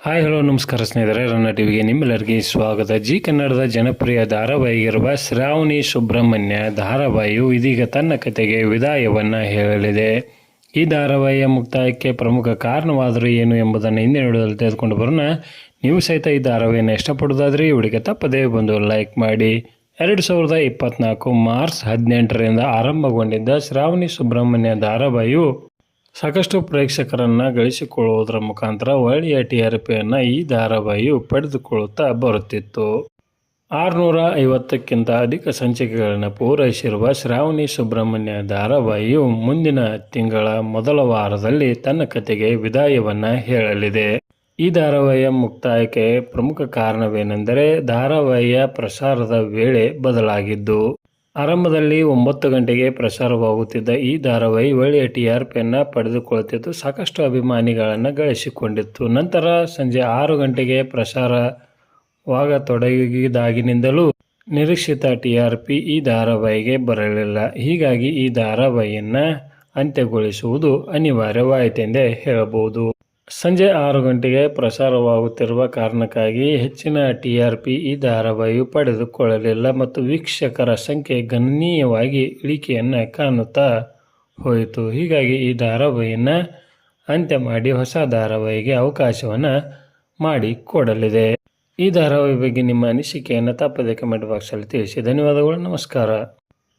Hi hello ನಮಸ್ಕಾರ ಸ್ನೇಹಿತರೆ, ರನ್ನ ಟಿವಿಗೆ ನಿಮ್ಮೆಲ್ಲರಿಗೆ ಸ್ವಾಗತ. ಜಿ ಕನ್ನಡದ ಜನಪ್ರಿಯ ಧಾರಾವಾಹಿಗಿರುವ ಶ್ರಾವಣಿ ಸುಬ್ರಹ್ಮಣ್ಯ ಧಾರಾವಾಹಿಯು ಇದೀಗ ತನ್ನ ಕತೆಗೆ ವಿದಾಯವನ್ನು ಹೇಳಲಿದೆ. ಈ ಧಾರಾವಾಹಿಯ ಮುಕ್ತಾಯಕ್ಕೆ ಪ್ರಮುಖ ಕಾರಣವಾದರೂ ಏನು ಎಂಬುದನ್ನು ಹಿಂದೆ ನೋಡಲು ತೆಗೆದುಕೊಂಡು ಬರೋಣ. ನೀವು ಸಹಿತ ಈ ಧಾರಾವಾಹಿಯನ್ನು ಇಷ್ಟಪಡೋದಾದರೆ ಈ ವಿಡಿಯೋಗೆ ತಪ್ಪದೇ ಬಂದು ಲೈಕ್ ಮಾಡಿ. 2024 ಮಾರ್ಚ್ 18ರಿಂದ ಆರಂಭಗೊಂಡಿದ್ದ ಶ್ರಾವಣಿ ಸುಬ್ರಹ್ಮಣ್ಯ ಧಾರಾವಾಹಿಯು ಸಾಕಷ್ಟು ಪ್ರೇಕ್ಷಕರನ್ನು ಗಳಿಸಿಕೊಳ್ಳುವುದರ ಮುಖಾಂತರ ಒಳ್ಳೆಯ TRPಯನ್ನು ಈ ಧಾರಾವಾಹಿಯು ಪಡೆದುಕೊಳ್ಳುತ್ತಾ ಬರುತ್ತಿತ್ತು. 650ಕ್ಕಿಂತ ಅಧಿಕ ಸಂಚಿಕೆಗಳನ್ನು ಪೂರೈಸಿರುವ ಶ್ರಾವಣಿ ಸುಬ್ರಹ್ಮಣ್ಯ ಧಾರಾವಾಹಿಯು ಮುಂದಿನ ತಿಂಗಳ ಮೊದಲ ವಾರದಲ್ಲಿ ತನ್ನ ಕತೆಗೆ ವಿದಾಯವನ್ನು ಹೇಳಲಿದೆ. ಈ ಧಾರಾವಾಹಿಯ ಮುಕ್ತಾಯಕ್ಕೆ ಪ್ರಮುಖ ಕಾರಣವೇನೆಂದರೆ ಧಾರಾವಾಹಿಯ ಪ್ರಸಾರದ ವೇಳೆ ಬದಲಾಗಿದ್ದು. ಆರಂಭದಲ್ಲಿ 9 ಗಂಟೆಗೆ ಪ್ರಸಾರವಾಗುತ್ತಿದ್ದ ಈ ಧಾರಾವಾಹಿ ಒಳ್ಳೆಯ TRPಯನ್ನು ಪಡೆದುಕೊಳ್ಳುತ್ತಿದ್ದು ಸಾಕಷ್ಟು ಅಭಿಮಾನಿಗಳನ್ನು ಗಳಿಸಿಕೊಂಡಿತ್ತು. ನಂತರ ಸಂಜೆ 6 ಗಂಟೆಗೆ ಪ್ರಸಾರವಾಗತೊಡಗಿದಾಗಿನಿಂದಲೂ ನಿರೀಕ್ಷಿತ TRP ಈ ಧಾರಾವಾಹಿಗೆ ಬರಲಿಲ್ಲ. ಹೀಗಾಗಿ ಈ ಧಾರಾವಾಹಿಯನ್ನು ಅಂತ್ಯಗೊಳಿಸುವುದು ಅನಿವಾರ್ಯವಾಯಿತೆಂದೇ ಹೇಳಬಹುದು. ಸಂಜೆ 6 ಗಂಟೆಗೆ ಪ್ರಸಾರವಾಗುತ್ತಿರುವ ಕಾರಣಕ್ಕಾಗಿ ಹೆಚ್ಚಿನ TRP ಈ ಧಾರಾವಾಹಿಯು ಪಡೆದುಕೊಳ್ಳಲಿಲ್ಲ ಮತ್ತು ವೀಕ್ಷಕರ ಸಂಖ್ಯೆ ಗಣನೀಯವಾಗಿ ಇಳಿಕೆಯನ್ನು ಕಾಣುತ್ತಾ ಹೋಯಿತು. ಹೀಗಾಗಿ ಈ ಧಾರಾವಾಹಿಯನ್ನು ಅಂತ್ಯ ಮಾಡಿ ಹೊಸ ಧಾರಾವಾಹಿಗೆ ಅವಕಾಶವನ್ನು ಮಾಡಿಕೊಡಲಿದೆ. ಈ ಧಾರಾವಾಹಿ ಬಗ್ಗೆ ನಿಮ್ಮ ಅನಿಸಿಕೆಯನ್ನು ತಪ್ಪದೆ ಕಮೆಂಟ್ ಬಾಕ್ಸಲ್ಲಿ ತಿಳಿಸಿ. ಧನ್ಯವಾದಗಳು. ನಮಸ್ಕಾರ.